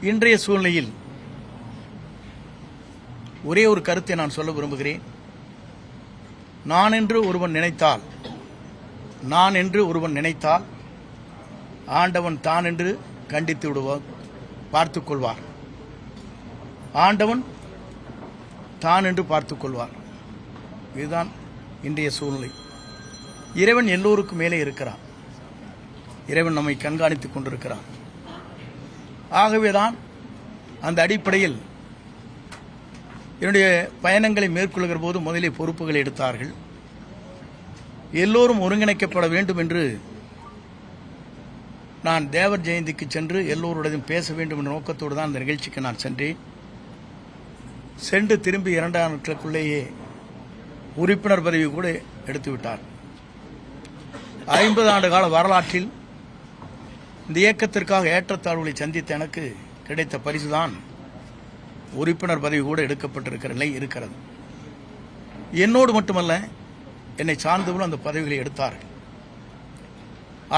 இன்றைய சூழ்நிலையில் ஒரே ஒரு கருத்தை நான் சொல்ல விரும்புகிறேன். நான் என்று ஒருவன் நினைத்தால் ஆண்டவன் தான் என்று கண்டித்து விடுவார், பார்த்துக் கொள்வார். ஆண்டவன் தான் என்று பார்த்துக் கொள்வார். இதுதான் இன்றைய சூழ்நிலை. இறைவன் எல்லோருக்கும் மேலே இருக்கிறான். இறைவன் நம்மை கண்காணித்துக் கொண்டிருக்கிறான். ஆகவேதான் அந்த அடிப்படையில் என்னுடைய பயணங்களை மேற்கொள்கிற போது முதலே பொறுப்புகளை எடுத்தார்கள். எல்லோரும் ஒருங்கிணைக்கப்பட வேண்டும் என்று நான் தேவர் ஜெயந்திக்கு சென்று எல்லோருடையும் பேச வேண்டும் என்ற நோக்கத்தோடு தான் அந்த நிகழ்ச்சிக்கு நான் சென்றேன். சென்று திரும்பி 2 நாட்களுக்குள்ளேயே உறுப்பினர் பதவி கூட எடுத்துவிட்டார். 50 ஆண்டு கால வரலாற்றில் இந்த இயக்கத்திற்காக ஏற்றத்தாழ்வுகளை சந்தித்த எனக்கு கிடைத்த பரிசுதான் உறுப்பினர் பதவி கூட எடுக்கப்பட்டிருக்கிற நிலை இருக்கிறது. என்னோடு மட்டுமல்ல, என்னை சார்ந்தவர்களும் அந்த பதவிகளை எடுத்தார்கள்.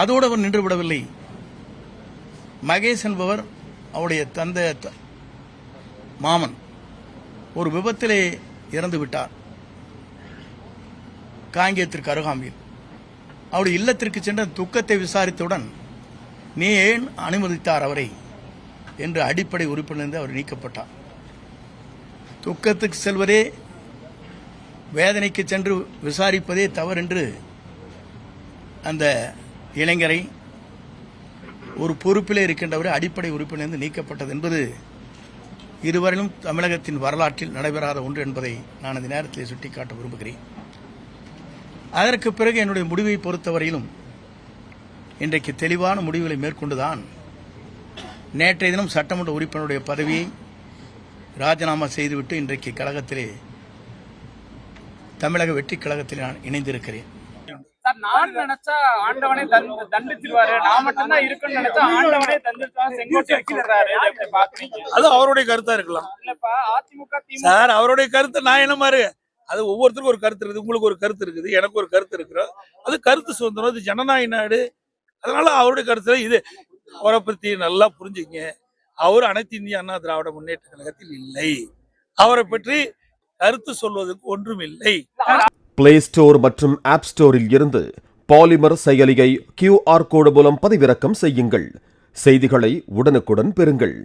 அதோடு அவர் நின்று விடவில்லை. மகேஷ் என்பவர் அவருடைய தந்தை மாமன் ஒரு விபத்திலே இறந்து விட்டார். காங்கேயத்திற்கு அருகாமையில் அவருடைய இல்லத்திற்கு சென்ற துக்கத்தை விசாரித்தவுடன் நீ ஏன் அனுமதித்தார் அவரை என்று அடிப்படை உறுப்பிலிருந்து அவர் நீக்கப்பட்டார். துக்கத்துக்கு செல்வதே, வேதனைக்கு சென்று விசாரிப்பதே தவறு என்று அந்த இளைஞரை ஒரு பொறுப்பிலே இருக்கின்றவரை அடிப்படை உறுப்பிலிருந்து நீக்கப்பட்டது என்பது இதுவரையிலும் தமிழகத்தின் வரலாற்றில் நடைபெறாத ஒன்று என்பதை நான் இந்த நேரத்தில் சுட்டிக்காட்ட விரும்புகிறேன். அதற்கு பிறகு என்னுடைய முடிவை பொறுத்தவரையிலும் இன்றைக்கு தெளிவான முடிவுகளை மேற்கொண்டுதான் நேற்றைய தினம் சட்டமன்ற உறுப்பினருடைய பதவியை ராஜினாமா செய்துவிட்டு இன்றைக்கு கழகத்திலே, தமிழக வெற்றி கழகத்தில் நான் இணைந்திருக்கிறேன். நான் நினைச்சா ஆண்டவனே தண்டிச்சிருவாரு, நான் மட்டும்தான் இருக்குன்னு நினைச்சா ஆண்டவனே தண்டிச்சிருவாரு, செங்கோட்டை சொல்றாரு. அது அவருடைய கருத்தா இருக்கலாம். இல்லப்பா, அதிமுக சார் அவருடைய கருத்து நான் என்ன மாதிரி, அது ஒவ்வொருத்தருக்கும் ஒரு கருத்து இருக்குது. உங்களுக்கு ஒரு கருத்து இருக்குது, எனக்கு ஒரு கருத்து இருக்கிறோம். அது கருத்து சுதந்திரம், இது ஜனநாயக நாடு. அதனால அவருடைய கருத்துல இது, அவரை பத்தி நல்லா புரிஞ்சுங்க. அவர் அனைத்து இந்திய அண்ணா திராவிட முன்னேற்ற கழகத்தில் இல்லை. அவரை பற்றி கருத்து சொல்வதற்கு ஒன்றும் இல்லை. பிளே ஸ்டோர் மற்றும் ஆப் ஸ்டோரில் இருந்து பாலிமர் செயலியை QR கோடு மூலம் பதிவிறக்கம் செய்யுங்கள். செய்திகளை உடனுக்குடன் பெறுங்கள்.